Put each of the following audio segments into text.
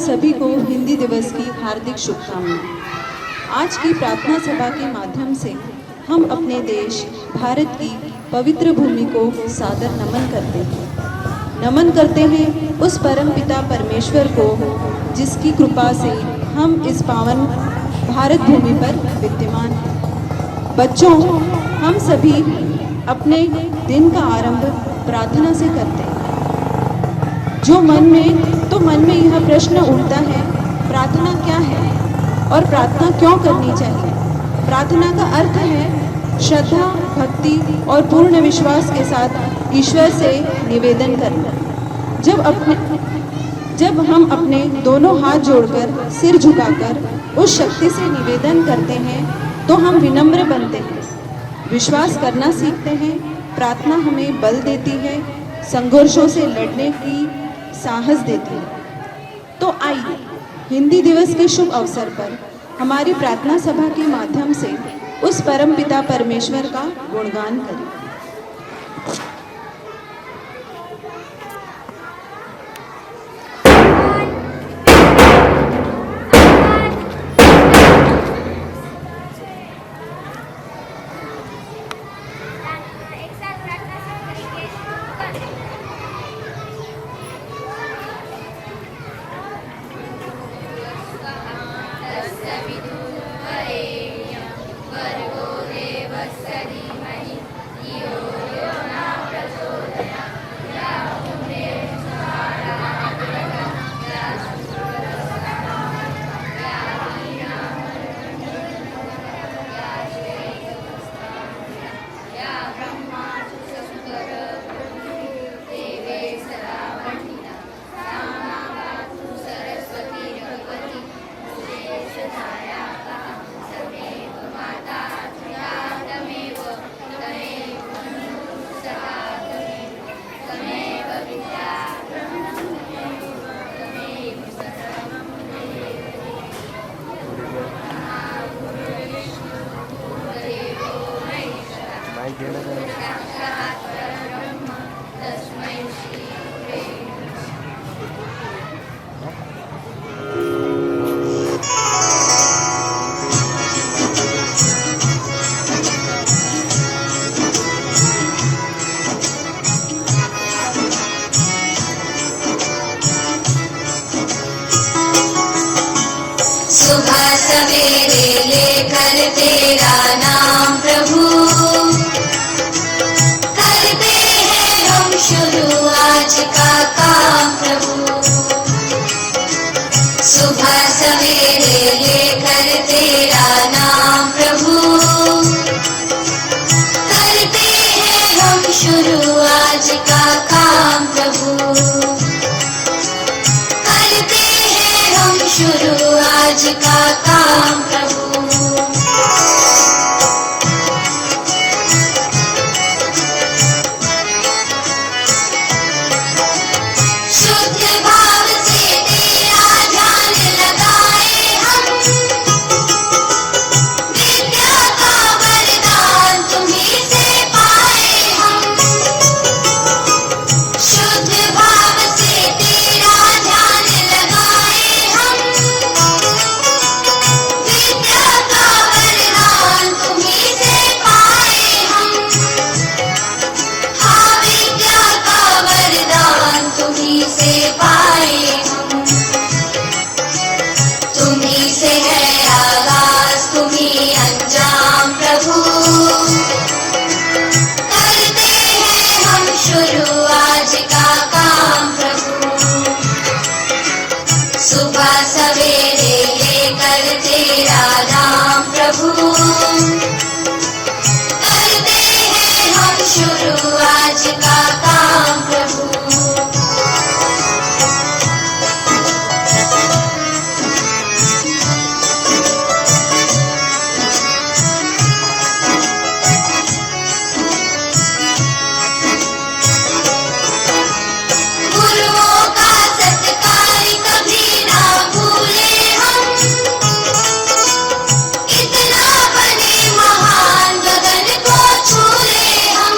सभी को हिंदी दिवस की हार्दिक शुभकामनाएं। आज की प्रार्थना सभा के माध्यम से हम अपने देश भारत की पवित्र भूमि को सादर नमन करते हैं उस परम पिता परमेश्वर को, जिसकी कृपा से हम इस पावन भारत भूमि पर विद्यमान हैं। बच्चों, हम सभी अपने दिन का आरंभ प्रार्थना से करते हैं। मन में यह प्रश्न उठता है, प्रार्थना क्या है और प्रार्थना क्यों करनी चाहिए। प्रार्थना का अर्थ है श्रद्धा, भक्ति और पूर्ण विश्वास के साथ ईश्वर से निवेदन करना। जब हम अपने दोनों हाथ जोड़कर, सिर झुकाकर उस शक्ति से निवेदन करते हैं तो हम विनम्र बनते हैं, विश्वास करना सीखते हैं। प्रार्थना हमें बल देती है, संघर्षों से लड़ने की साहस देती है। तो आइए हिंदी दिवस के शुभ अवसर पर हमारी प्रार्थना सभा के माध्यम से उस परम पिता परमेश्वर का गुणगान करें। सुबह सवेरे लेकर तेरा नाम प्रभु, करते हैं हम शुरू आज का काम प्रभु। सुबह सवेरे लेकर तेरा नाम प्रभु, करते हैं हम शुरू आज का काम प्रभु। शुरू आज का काम प्रभु। शुद्ध भाव से तेरा ध्यान लगाए हम, विद्या का वरदान तुम्हीं से पाए हम। शुद्ध भाव से तेरा ध्यान लगाए हम, विद्या का वरदान तुम्हीं से पाए हम। हाँ, विद्या का वरदान तुम्हीं से पाए हम। तुम्हीं से है आगाज, तुम्हीं अंजाम प्रभु, करते हैं हम शुरू आज का काम प्रभु। सुबह सवेरे लेकर तेरा नाम प्रभु, करते हैं हम शुरू आज का काम प्रभु। गुरुओं का सत्कार कभी ना भूले हम, इतना बने महान गगन को छू ले हम।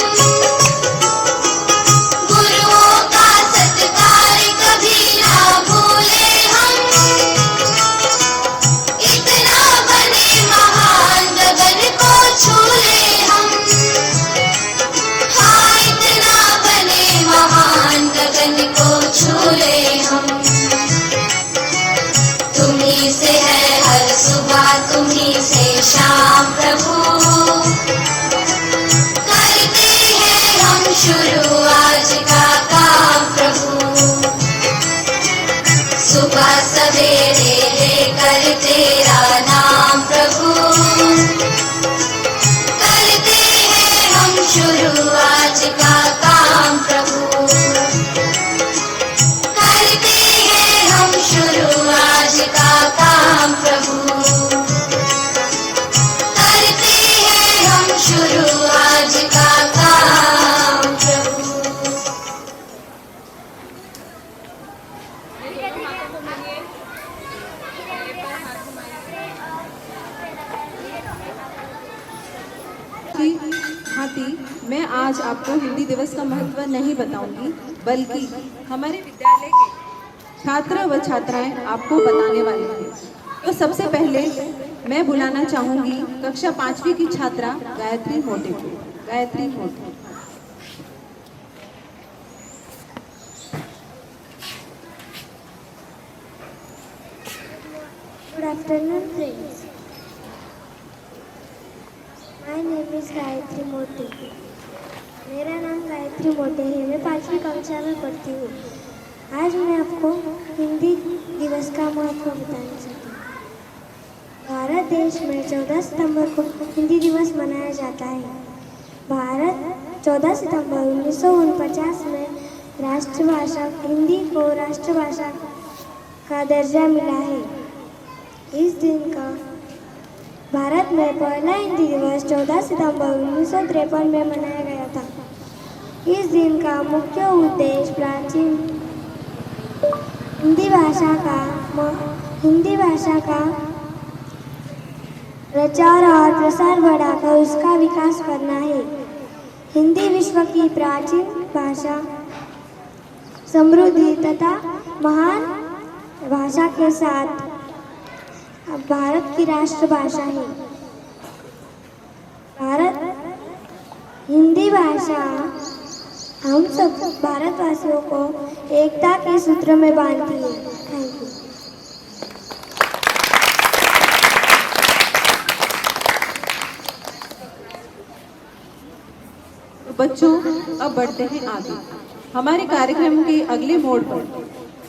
आज आपको हिंदी दिवस का महत्व नहीं बताऊंगी, बल्कि हमारे विद्यालय के छात्र व छात्राएं आपको बताने वाले हैं। तो सबसे पहले मैं बुलाना चाहूंगी कक्षा 5वीं की छात्रा गायत्री मोटे को। गायत्री मोटे। Good afternoon, friends. My name is Gayatri मोटे। मेरा नाम गायत्री मोटे है। मैं 5वीं कक्षा में पढ़ती हूँ। आज मैं आपको हिंदी दिवस का महत्व बताना चाहती हूँ। भारत देश में 14 सितंबर को हिंदी दिवस मनाया जाता है। भारत 14 सितंबर 1949 में राष्ट्रभाषा हिंदी को राष्ट्रभाषा का दर्जा मिला है। इस दिन का भारत में पहला हिंदी दिवस 14 सितंबर 1953 में मनाया गया था। इस दिन का मुख्य उद्देश्य प्राचीन हिंदी भाषा का प्रचार और प्रसार बढ़ाकर उसका विकास करना है। हिंदी विश्व की प्राचीन भाषा, समृद्धि तथा महान भाषा के साथ भारत की राष्ट्रभाषा है। हिंदी भाषा हम सब भारतवासियों को एकता के सूत्र में बांधती है। Thank you. तो बच्चों, अब बढ़ते हैं आगे हमारे कार्यक्रम के अगले मोड़ पर।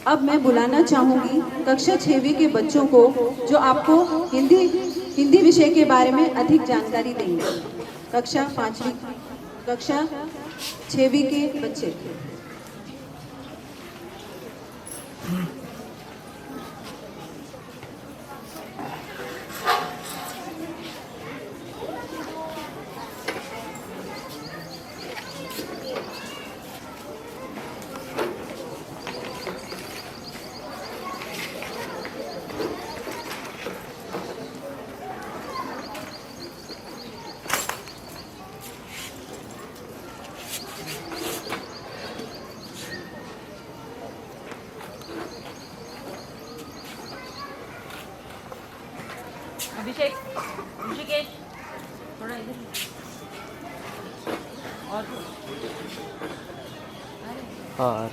अब मैं बुलाना चाहूंगी कक्षा 6वीं के बच्चों को, जो आपको हिंदी विषय के बारे में अधिक जानकारी देंगे। कक्षा 6वीं के बच्चे। अभिषेक, ऋषिकेश, थोड़ा इधर और और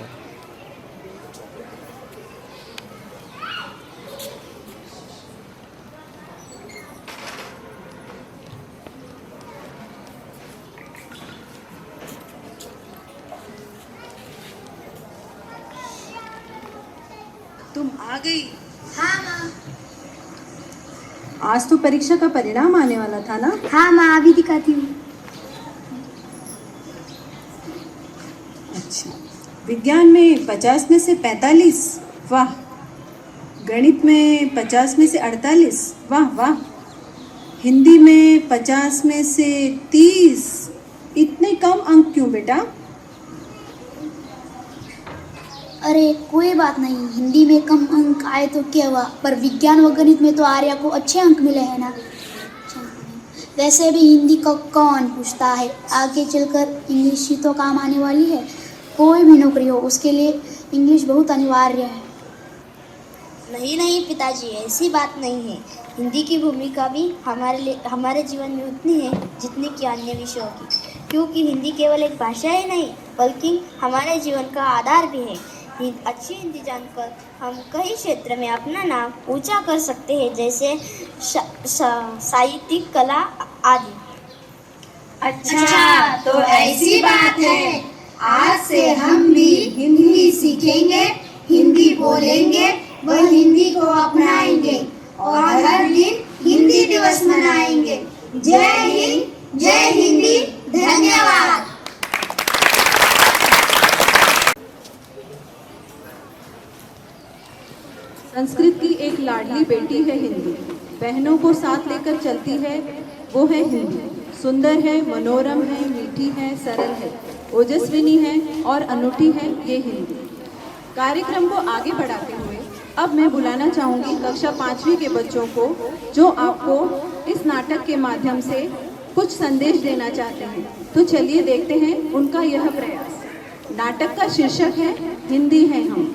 तुम आ गई। हाँ माँ। आज तो परीक्षा का परिणाम आने वाला था ना? हाँ माँ, अभी दिखाती हूँ। अच्छा, विज्ञान में 50 में से 45, वाह। गणित में 50 में से 48, वाह वाह। हिंदी में 50 में से 30, इतने कम अंक क्यों बेटा? अरे कोई बात नहीं, हिंदी में कम अंक आए तो क्या हुआ, पर विज्ञान व गणित में तो आर्या को अच्छे अंक मिले हैं ना। वैसे भी हिंदी को कौन पूछता है, आगे चलकर इंग्लिश ही तो काम आने वाली है। कोई भी नौकरी हो उसके लिए इंग्लिश बहुत अनिवार्य है। नहीं पिताजी, ऐसी बात नहीं है। हिंदी की भूमिका भी हमारे जीवन में उतनी है जितनी कि अन्य विषयों की, क्योंकि हिंदी केवल एक भाषा ही नहीं बल्कि हमारे जीवन का आधार भी है। अच्छी हिंदी जानकर हम कई क्षेत्र में अपना नाम ऊंचा कर सकते हैं, जैसे साहित्यिक, कला आदि। अच्छा, तो ऐसी बात है। आज से हम भी हिंदी सीखेंगे, हिंदी बोलेंगे व हिंदी को अपनाएंगे और हर दिन हिंदी दिवस मनाएंगे। जय हिंद, जय हिंदी। धन्यवाद। संस्कृत की एक लाडली बेटी है हिंदी, बहनों को साथ लेकर चलती है, वो है हिंदी। सुंदर है, मनोरम है, मीठी है, सरल है, ओजस्विनी है और अनूठी है ये हिंदी। कार्यक्रम को आगे बढ़ाते हुए अब मैं बुलाना चाहूँगी कक्षा 5वीं के बच्चों को, जो आपको इस नाटक के माध्यम से कुछ संदेश देना चाहते हैं। तो चलिए देखते हैं उनका यह प्रयास। नाटक का शीर्षक है हिंदी है हम।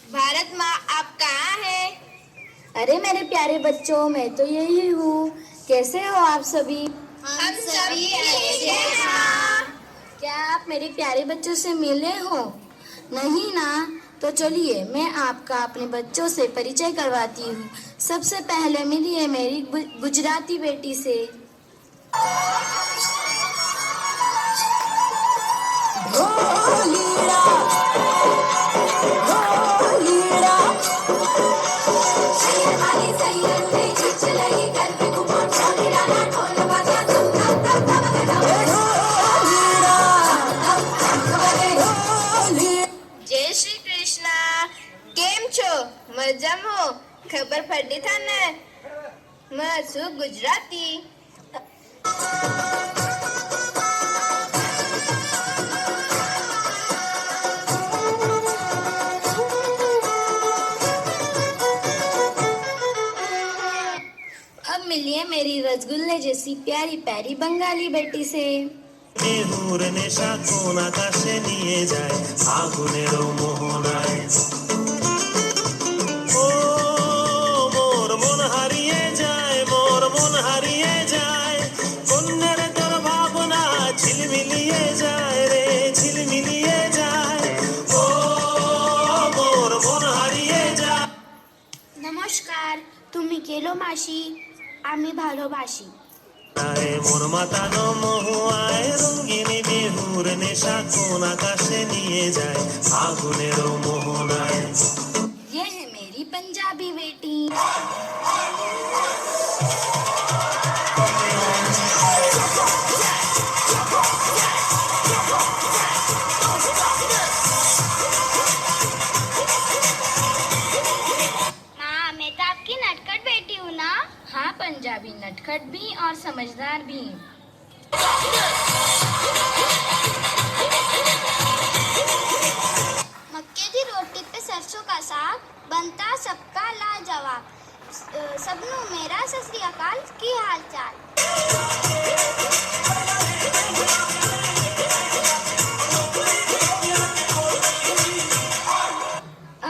भारत माँ, आप कहाँ हैं? अरे मेरे प्यारे बच्चों, मैं तो यही हूँ। कैसे हो आप सभी? हम सभी अच्छे हैं माँ। क्या आप मेरे प्यारे बच्चों से मिले हो? नहीं ना? तो चलिए मैं आपका अपने बच्चों से परिचय करवाती हूँ। सबसे पहले मिलिए मेरी गुजराती बेटी से। जय श्री कृष्ण। केम छो? मजाમાં? ખબર પડી था ને? मैं છું गुजराती। अब मिलिए मेरी रसगुल्ले जैसी प्यारी प्यारी बंगाली बेटी से। মেহুর নেশা কোন আকাশে নিয়ে যায় আগুনেরও মোহনায়। ও মোর মন হারিয়ে যায়, মোর মন হারিয়ে যায়, কন্যার তোর ভাবনা ঝিলমিলিয়ে যায় রে, ঝিলমিলিয়ে যায়। ও মোর মন হারিয়ে যায়। নমস্কার, তুমি কেলো মাসি, আমি ভালোবাসি। মোর মাতানো মহুয়ায় রঙিনী মেহুর নেশা কোন আকাশে নিয়ে যায় আগুনেরও মোহনায়। ये है मेरी पंजाबी बेटी। माँ, मैं तो आपकी नटखट बेटी हूँ ना? हाँ, पंजाबी नटखट भी और समझदार भी। मक्के की रोटी पे सरसों का साग बनता सबका लाजवाब। सबनू मेरा सत श्री अकाल की हाल चाल।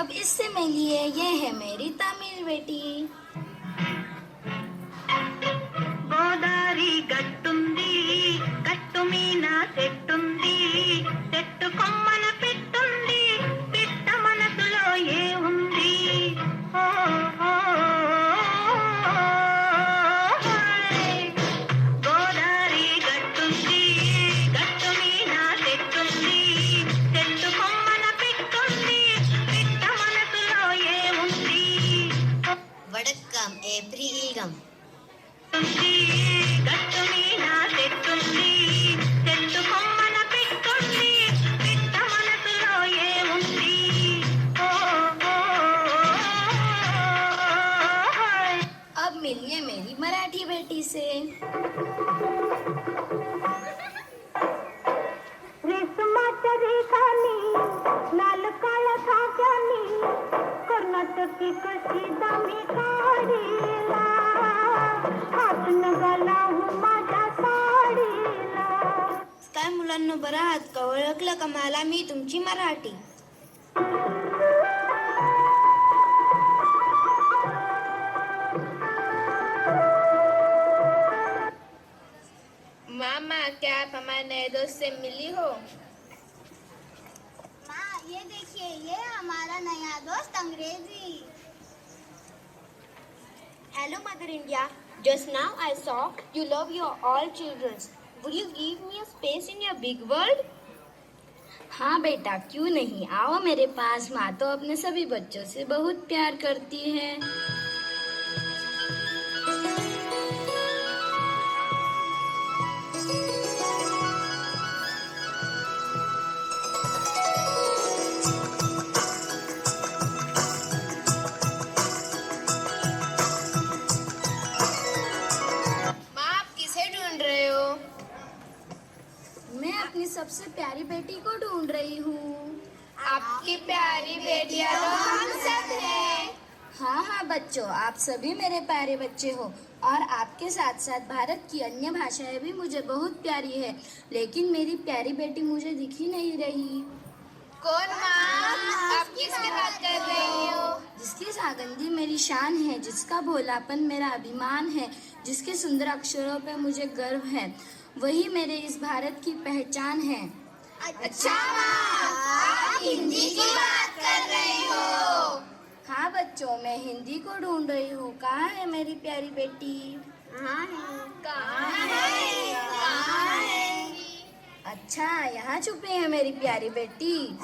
अब इससे मिलिए, ये है मेरी तमिल बेटी। గోదారి గట్టుంది, గట్టు మీన చెట్టుంది, చెట్టు కొమ్మన పెట్టుంది, పిట్ట మనసులో ఏ ఉంది? ఓ ఓ, హాయ్. గోదారి గట్టుంది, గట్టు మీన చెట్టుంది, చెట్టు కొమ్మన పెట్టుంది, పిట్ట మనసులో ఏ ఉంది? வணக்கம் ஏப்ரில்கம்। గట్టు మీన చెట్టుంది, చెట్టు కొమ్మన పెట్టుంది, పిట్ట మనసులో ఏ ఉంది? ఓ ఓ, హాయ్. अब मिलिए मेरी मराठी बेटी से। रेशमाच्या रेखानी लाल काळ्या धाग्यानी कर्नाटकी कशी दामी काढीला, हात नगाला माझ्या साडीला. काय मुलांनो, बरं आहात का? ओळखलं का मला? मी तुमची मराठी। मामा, क्या आप हमारे नए दोस्त से मिली हो? माँ, ये देखिए, ये हमारा नया दोस्त अंग्रेजी। Hello, Mother India. Just now I saw you love your all children. Will you give me a space in your big world? हाँ बेटा, क्यों नहीं, आओ मेरे पास। माँ तो अपने सभी बच्चों से बहुत प्यार करती है। सबसे प्यारी बेटी को ढूंढ रही हूँ। आपकी प्यारी बेटियां तो हम सब हैं। हाँ बच्चों, आप सभी मेरे प्यारे बच्चे हो और आपके साथ साथ भारत की अन्य भाषाएं भी मुझे बहुत प्यारी है, लेकिन मेरी प्यारी बेटी मुझे दिख ही नहीं रही। कौन माँ? आप किसकी बात कर रही हो? जिसकी सागंदी मेरी शान है, जिसका भोलापन मेरा अभिमान है, जिसके सुंदर अक्षरों पे मुझे गर्व है, वही मेरे इस भारत की पहचान है। अच्छा माँ, आप हिंदी की बात कर रही हो? हाँ बच्चों, मैं हिंदी को ढूंढ रही हूँ। कहाँ है मेरी प्यारी बेटी? कहाँ है? अच्छा, यहाँ छुपी है मेरी प्यारी बेटी।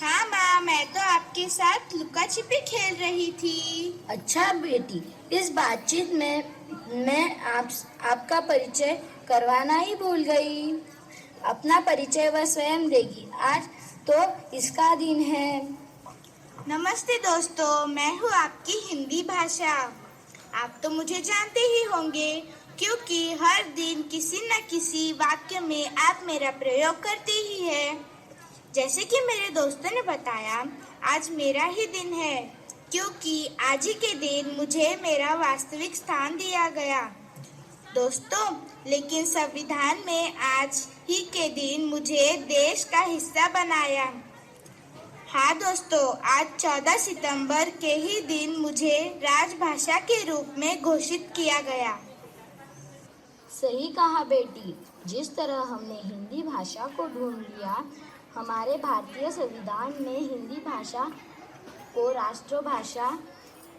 हाँ माँ, मैं तो आपके साथ लुका छिपी खेल रही थी। अच्छा बेटी, इस बातचीत में मैं आपका परिचय करवाना ही भूल गई। अपना परिचय वह स्वयं देगी। आज तो इसका दिन है। नमस्ते दोस्तों, मैं हूँ आपकी हिंदी भाषा। आप तो मुझे जानते ही होंगे, क्योंकि हर दिन किसी न किसी वाक्य में आप मेरा प्रयोग करते ही है। जैसे कि मेरे दोस्तों ने बताया, आज मेरा ही दिन है, क्योंकि आज ही के दिन मुझे मेरा वास्तविक स्थान दिया गया। दोस्तों, लेकिन संविधान में आज ही के दिन मुझे देश का हिस्सा बनाया। हाँ दोस्तों, आज 14 सितंबर के ही दिन मुझे राजभाषा के रूप में घोषित किया गया। सही कहा बेटी। जिस तरह हमने हिंदी भाषा को ढूंढ लिया, हमारे भारतीय संविधान में हिंदी भाषा को राष्ट्रभाषा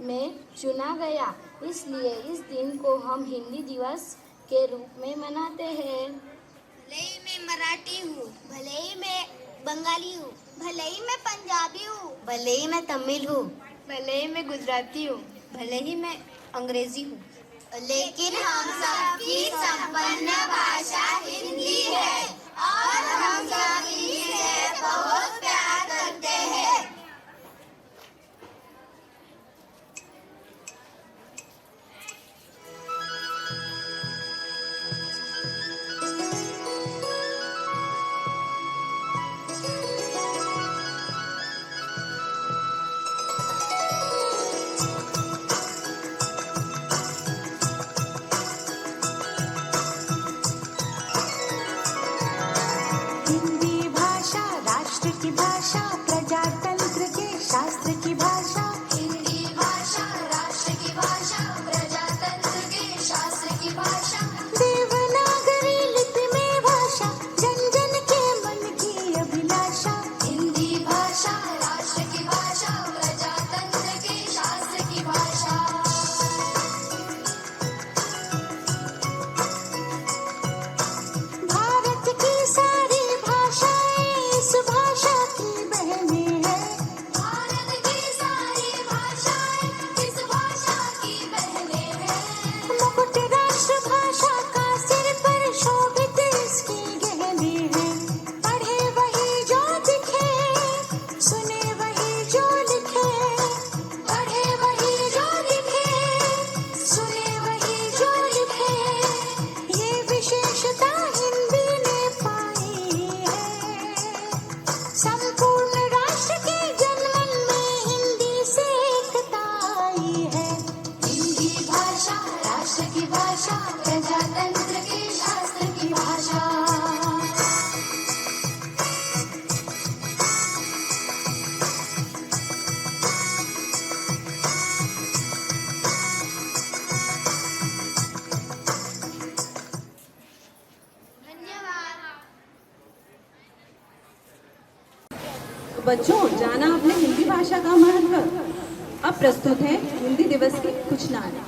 में चुना गया। इसलिए इस दिन को हम हिंदी दिवस के रूप में मनाते हैं। भले ही मैं मराठी हूँ, भले ही मैं बंगाली हूँ, भले ही मैं पंजाबी हूँ, भले ही मैं तमिल हूँ, भले ही मैं गुजराती हूँ, भले ही मैं अंग्रेजी हूँ, लेकिन हम सबकी संपन्न भाषा हिंदी है और हम सब इसे बहुत प्यार करते हैं। हिंदी भाषा राष्ट्र की भाषा, प्रजातंत्र के शास्त्र की भाषा। हिंदी भाषा राष्ट्र की भाषा, प्रजातंत्र के शास्त्र की भाषा। देवनागरी लिपि में भाषा, जन जन के मन की अभिलाषा। हिंदी भाषा राष्ट्र की भाषा, प्रजातंत्र के शास्त्र की भाषा। भारत की सारी भाषाएं इस भाषा की बहनें हैं। भारत की सारी भाषाएं इस भाषा की बहनें हैं। मुकुट राष्ट्र भाषा का सिर पर शोभित इसकी गहने हैं। पढ़े वही जो दिखे, सुने वही जो लिखे। पढ़े वही जो दिखे, सुने वही जो लिखे। ये विशेषता हिंदी ने पाई है। संपूर्ण राष्ट्र के जनमन में हिंदी से एकता आई है। हिंदी भाषा राष्ट्र की भाषा, प्रजातंत्र के शास्त्र की भाषा। बच्चों, जाना आपने हिंदी भाषा का महत्व। अब प्रस्तुत है हिंदी दिवस के कुछ नारे।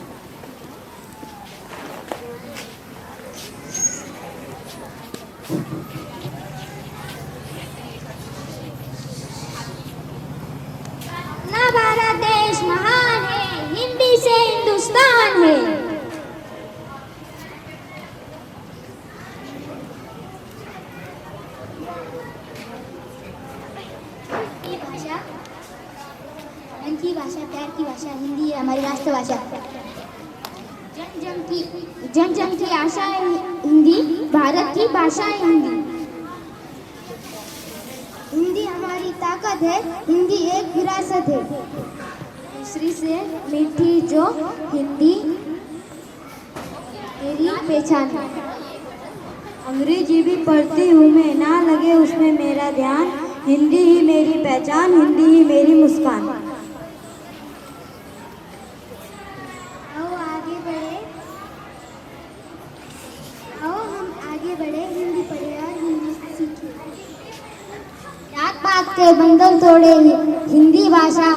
अपना भारत देश महान है, हिंदी से हिंदुस्तान है। ये भाषा मन की भाषा, प्यार की भाषा हिंदी है, हमारी राष्ट्रभाषा। जय जन जन की आशा है हिंदी, भारत की भाषा है हिंदी। हिंदी हमारी ताकत है, हिंदी एक विरासत है। दूसरी से मीठी जो हिंदी मेरी पहचान है। अंग्रेजी भी पढ़ती हूँ मैं, ना लगे उसमें मेरा ध्यान, हिंदी ही मेरी पहचान, हिंदी ही मेरी मुस्कान। आओ आगे बढ़े, आओ हम आगे बढ़े, हिंदी पढ़े और हिंदी सीखें। जात पात के बंधन तोड़े, हिंदी भाषा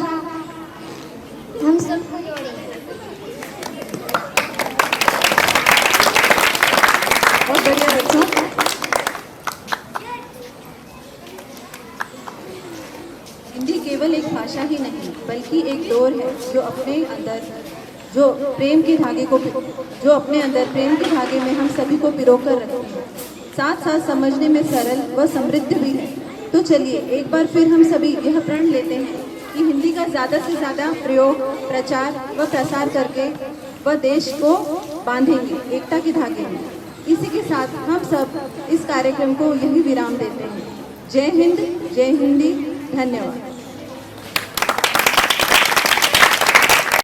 हम सबको जोड़े। बहुत बढ़िया बच्चों। हिंदी केवल एक भाषा ही नहीं बल्कि एक डोर है जो अपने अंदर प्रेम के धागे में हम सभी को पिरो कर रखती है। साथ साथ समझने में सरल व समृद्ध भी है। तो चलिए एक बार फिर हम सभी यह प्रण लेते हैं कि हिंदी का ज़्यादा से ज़्यादा प्रयोग, प्रचार व प्रसार करके वह देश को बांधेंगे एकता के धागे में। इसी के साथ हम सब इस कार्यक्रम को यही विराम देते हैं। जय हिंद, जय हिंदी, धन्यवाद।